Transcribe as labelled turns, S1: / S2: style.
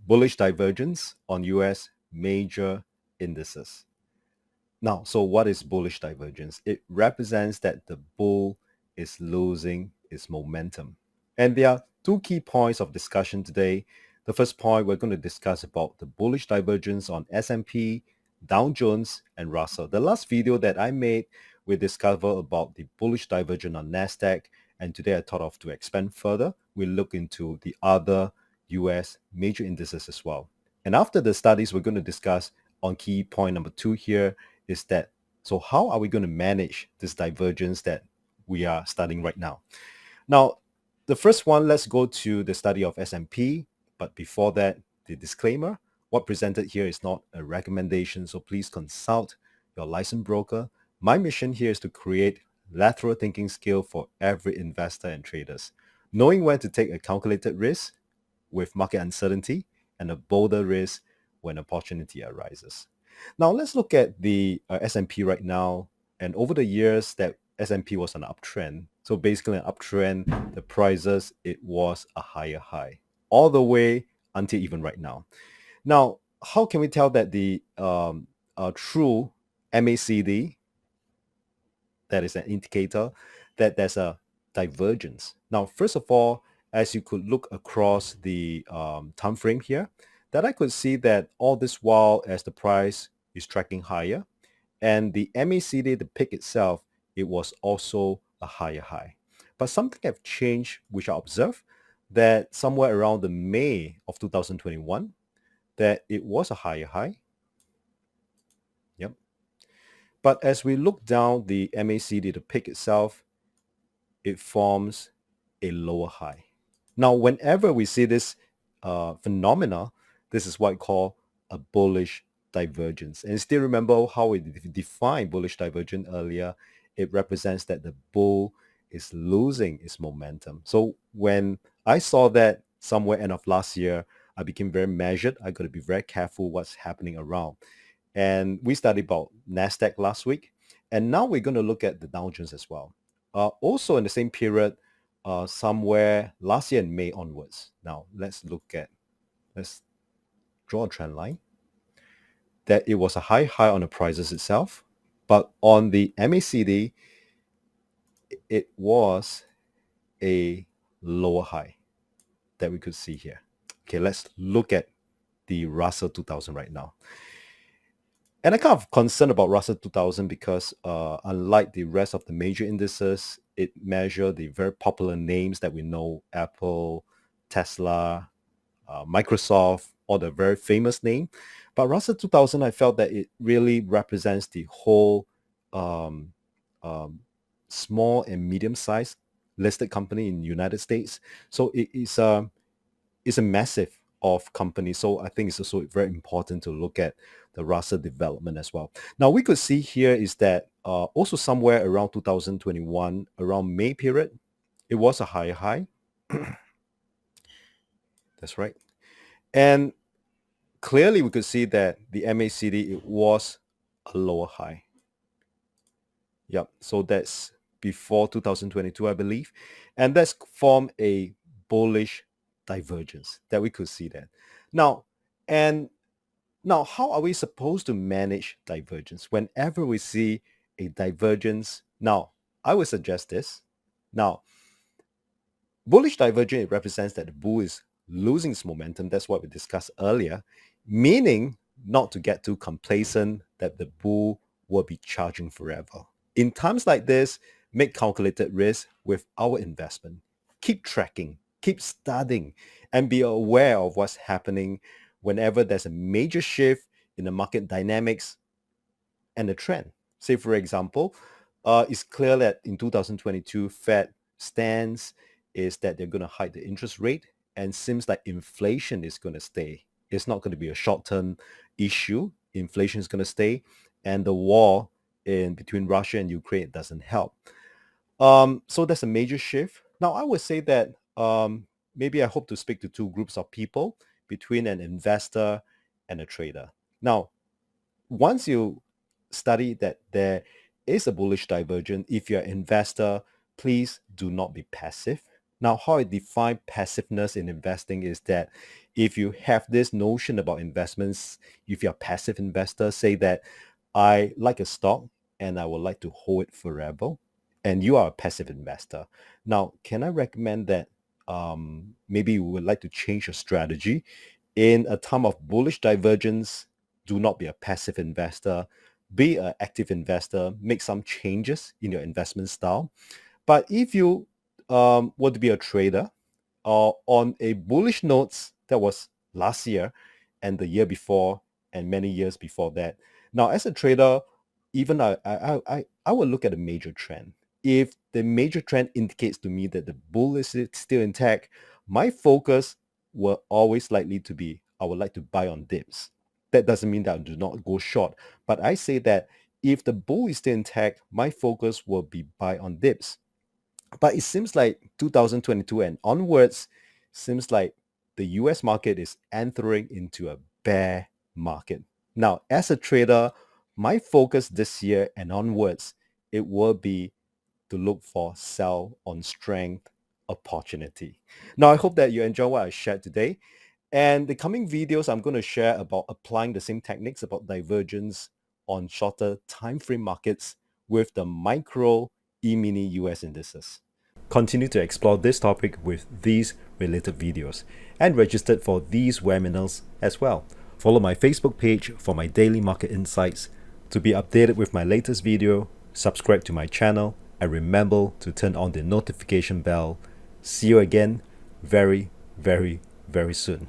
S1: bullish divergence on US major indices. Now, so what is bullish divergence? It represents that the bull is losing its momentum. And there are two key points of discussion today. The first point, we're going to discuss about the bullish divergence on S&P, Dow Jones, and Russell. The last video that I made, we discovered about the bullish divergence on NASDAQ. And today I thought of to expand further. We'll look into the other US major indices as well. And after the studies, we're going to discuss on key point number 2 here is that, so how are we going to manage this divergence that we are studying right now? Now, the first one, let's go to the study of S&P. But before that, the disclaimer, what presented here is not a recommendation, so please consult your licensed broker. My mission here is to create lateral thinking skill for every investor and traders, knowing when to take a calculated risk with market uncertainty and a bolder risk when opportunity arises. Now let's look at the S&P right now, and over the years that S&P was an uptrend. So basically an uptrend, the prices, it was a higher high all the way until even right now. Now, how can we tell that the true MACD, that is an indicator that there's a divergence? Now, first of all, as you could look across the time frame here, that I could see that all this while as the price is tracking higher, and the MACD, the peak itself, it was also a higher high. But something have changed, which I observed that somewhere around the May of 2021, that it was a higher high. Yep. But as we look down the MACD, the peak itself, it forms a lower high. Now, whenever we see this phenomena, this is what I call a bullish divergence. And still remember how we defined bullish divergence earlier. It represents that the bull is losing its momentum. So when I saw that somewhere end of last year, I became very measured. I got to be very careful what's happening around. And we studied about NASDAQ last week. And now we're going to look at the Dow Jones as well. Also in the same period, somewhere last year in May onwards. Now let's draw a trend line. That it was a high on the prices itself, but on the MACD, it was a lower high that we could see here. Okay, let's look at the Russell 2000 right now. And I'm kind of concerned about Russell 2000 because unlike the rest of the major indices, it measures the very popular names that we know, Apple, Tesla, Microsoft, all the very famous name. But Russell 2000, I felt that it really represents the whole small and medium-sized listed company in the United States. So it's a massive of companies. So I think it's also very important to look at the Russell development as well. Now we could see here is that also somewhere around 2021, around May period, it was a higher high. That's right. And clearly we could see that the MACD, it was a lower high. Yep. So that's before 2022, I believe. And that's formed a bullish divergence that we could see that. Now, how are we supposed to manage divergence? Whenever we see a divergence, now, I would suggest this. Now, bullish divergence, it represents that the bull is losing its momentum. That's what we discussed earlier, meaning not to get too complacent that the bull will be charging forever. In times like this, make calculated risk with our investment. Keep tracking, keep studying, and be aware of what's happening whenever there's a major shift in the market dynamics and the trend. Say, for example, it's clear that in 2022, Fed stance is that they're going to hike the interest rate, and seems like inflation is going to stay. It's not going to be a short-term issue. Inflation is going to stay, and the war in between Russia and Ukraine doesn't help. So that's a major shift. Now, I would say that maybe I hope to speak to two groups of people, between an investor and a trader. Now, once you study that there is a bullish divergence, if you're an investor, please do not be passive. Now, how I define passiveness in investing is that if you have this notion about investments, if you're a passive investor, say that I like a stock and I would like to hold it forever, and you are a passive investor. Now, can I recommend that maybe you would like to change your strategy? In a time of bullish divergence, do not be a passive investor. Be an active investor. Make some changes in your investment style. But if you want to be a trader on a bullish notes that was last year and the year before and many years before that. Now, as a trader, even I will look at a major trend. If the major trend indicates to me that the bull is still intact, my focus will always likely to be I would like to buy on dips. That doesn't mean that I do not go short, but I say that if the bull is still intact, my focus will be buy on dips. But it seems like 2022 and onwards, seems like the US market is entering into a bear market. Now, as a trader, my focus this year and onwards, it will be to look for sell on strength opportunity. Now, I hope that you enjoy what I shared today. And the coming videos, I'm going to share about applying the same techniques about divergence on shorter time frame markets with the micro E-mini US indices. Continue to explore this topic with these related videos and register for these webinars as well. Follow my Facebook page for my daily market insights. To be updated with my latest video, subscribe to my channel and remember to turn on the notification bell. See you again very, very, very soon.